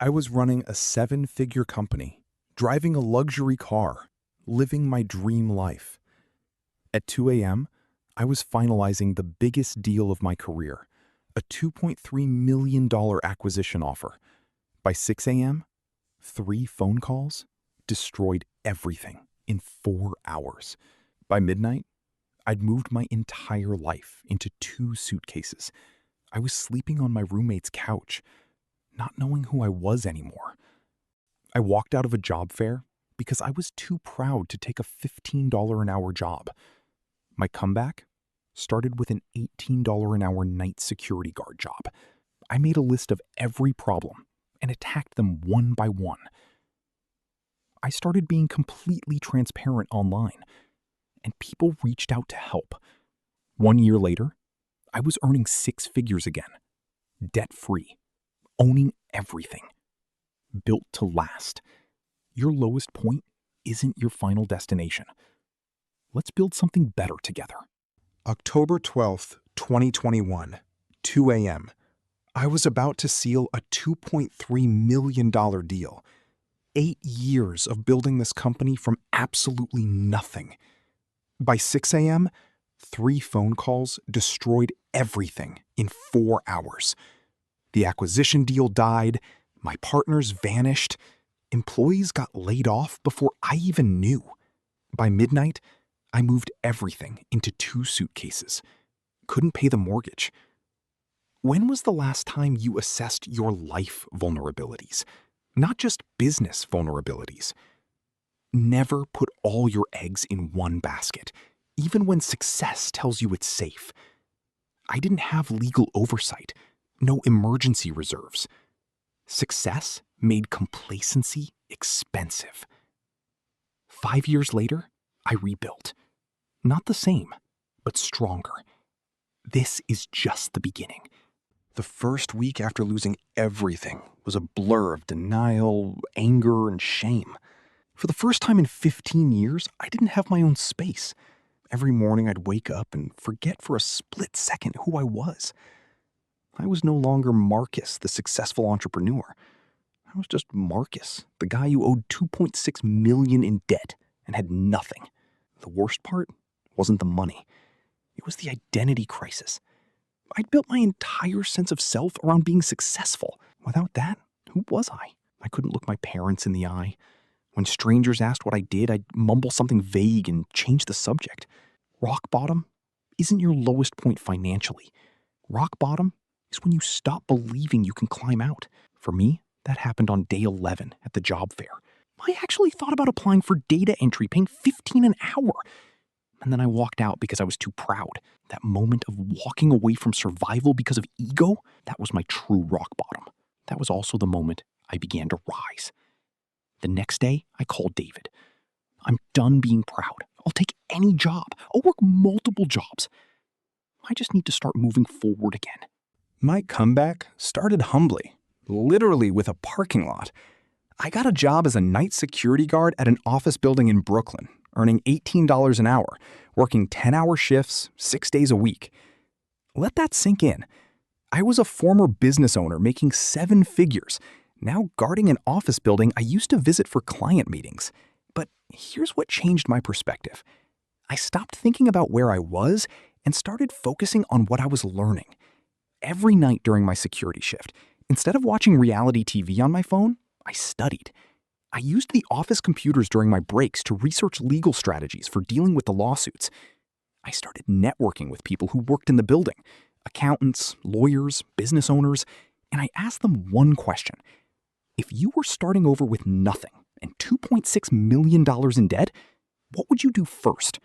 I was running a seven-figure company, driving a luxury car, living my dream life. At 2 a.m., I was finalizing the biggest deal of my career, a $2.3 million acquisition offer. By 6 a.m., 3 phone calls destroyed everything in 4 hours. By midnight, I'd moved my entire life into 2 suitcases. I was sleeping on my roommate's couch, not knowing who I was anymore. I walked out of a job fair because I was too proud to take a $15 an hour job. My comeback started with an $18 an hour night security guard job. I made a list of every problem and attacked them one by one. I started being completely transparent online, and people reached out to help. 1 year later, I was earning 6 figures again, debt-free, owning everything, built to last. Your lowest point isn't your final destination. Let's build something better together. October 12th, 2021, 2 a.m. I was about to seal a $2.3 million deal. 8 years of building this company from absolutely nothing. By 6 a.m., 3 phone calls destroyed everything in 4 hours. The acquisition deal died, my partners vanished, employees got laid off before I even knew. By midnight, I moved everything into 2 suitcases. Couldn't pay the mortgage. When was the last time you assessed your life vulnerabilities? Not just business vulnerabilities. Never put all your eggs in one basket, even when success tells you it's safe. I didn't have legal oversight, no emergency reserves. Success made complacency expensive. 5 years later, I rebuilt. Not the same, but stronger. This is just the beginning. The first week after losing everything was a blur of denial, anger, and shame. For the first time in 15 years, I didn't have my own space. Every morning I'd wake up and forget for a split second who I was. I was no longer Marcus, the successful entrepreneur. I was just Marcus, the guy who owed $2.6 million in debt and had nothing. The worst part wasn't the money. It was the identity crisis. I'd built my entire sense of self around being successful. Without that, who was I? I couldn't look my parents in the eye. When strangers asked what I did, I'd mumble something vague and change the subject. Rock bottom isn't your lowest point financially. Rock bottom is when you stop believing you can climb out. For me, that happened on day 11 at the job fair. I actually thought about applying for data entry, paying $15 an hour. And then I walked out because I was too proud. That moment of walking away from survival because of ego, that was my true rock bottom. That was also the moment I began to rise. The next day, I called David. I'm done being proud. I'll take any job. I'll work multiple jobs. I just need to start moving forward again. My comeback started humbly, literally with a parking lot. I got a job as a night security guard at an office building in Brooklyn, earning $18 an hour, working 10-hour shifts, 6 days a week. Let that sink in. I was a former business owner making 7 figures, now guarding an office building I used to visit for client meetings. But here's what changed my perspective. I stopped thinking about where I was and started focusing on what I was learning. Every night during my security shift, instead of watching reality TV on my phone, I studied. I used the office computers during my breaks to research legal strategies for dealing with the lawsuits. I started networking with people who worked in the building, accountants, lawyers, business owners, and I asked them one question. If you were starting over with nothing and $2.6 million in debt, what would you do first?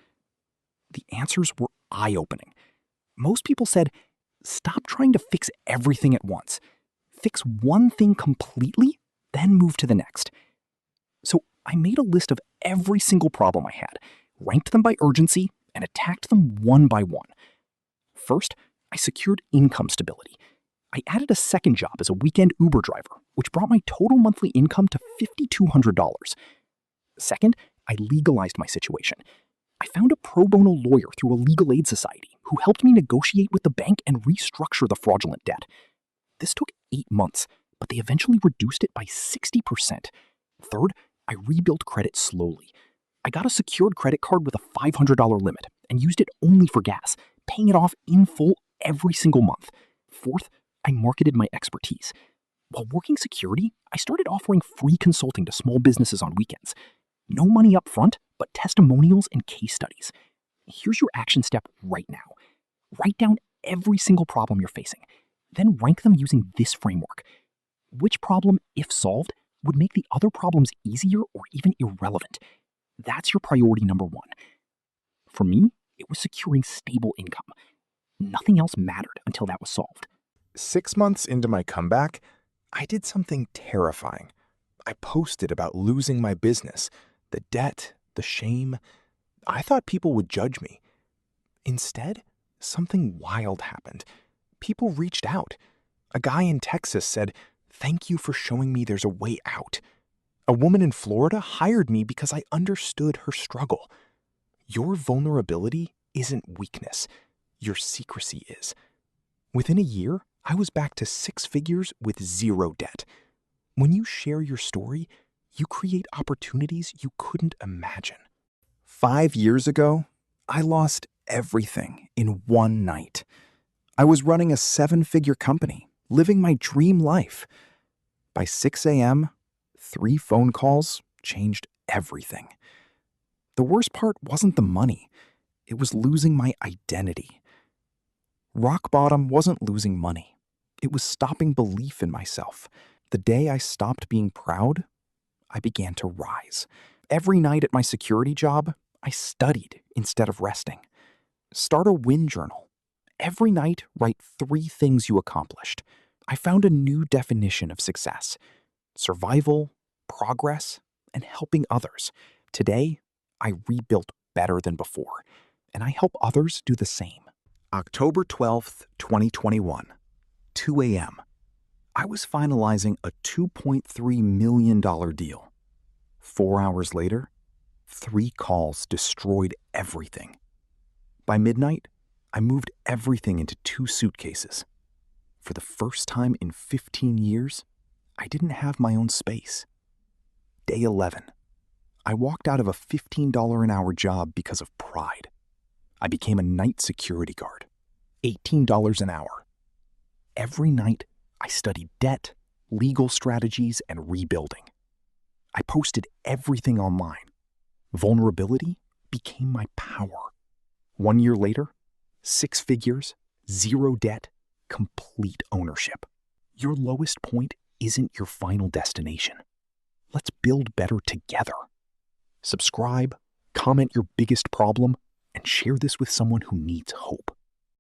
The answers were eye-opening. Most people said, stop trying to fix everything at once. Fix one thing completely, then move to the next. So I made a list of every single problem I had, ranked them by urgency, and attacked them one by one. First, I secured income stability. I added a second job as a weekend Uber driver, which brought my total monthly income to $5,200. Second, I legalized my situation. I found a pro bono lawyer through a legal aid society who helped me negotiate with the bank and restructure the fraudulent debt. This took 8 months, but they eventually reduced it by 60%. Third, I rebuilt credit slowly. I got a secured credit card with a $500 limit and used it only for gas, paying it off in full every single month. Fourth, I marketed my expertise. While working security, I started offering free consulting to small businesses on weekends. No money up front, but testimonials and case studies. Here's your action step right now. Write down every single problem you're facing. Then rank them using this framework. Which problem, if solved, would make the other problems easier or even irrelevant? That's your priority number one. For me, it was securing stable income. Nothing else mattered until that was solved. 6 months into my comeback, I did something terrifying. I posted about losing my business, the debt, the shame. I thought people would judge me. Instead, something wild happened. People reached out. A guy in Texas said, "Thank you for showing me there's a way out." A woman in Florida hired me because I understood her struggle. Your vulnerability isn't weakness. Your secrecy is. Within a year, I was back to 6 figures with 0 debt. When you share your story, you create opportunities you couldn't imagine. 5 years ago, I lost everything in one night. I was running a 7-figure company, living my dream life. By 6 a.m., 3 phone calls changed everything. The worst part wasn't the money. It was losing my identity. Rock bottom wasn't losing money. It was stopping belief in myself. The day I stopped being proud, I began to rise. Every night at my security job, I studied instead of resting. Start a win journal. Every night, write 3 things you accomplished. I found a new definition of success: survival, progress, and helping others. Today, I rebuilt better than before, and I help others do the same. October 12th, 2021, 2 a.m. I was finalizing a $2.3 million deal. 4 hours later, 3 calls destroyed everything. By midnight, I moved everything into 2 suitcases. For the first time in 15 years, I didn't have my own space. Day 11. I walked out of a $15 an hour job because of pride. I became a night security guard. $18 an hour. Every night, I studied debt, legal strategies, and rebuilding. I posted everything online. Vulnerability became my power. 1 year later, 6 figures, 0 debt, complete ownership. Your lowest point isn't your final destination. Let's build better together. Subscribe, comment your biggest problem, and share this with someone who needs hope.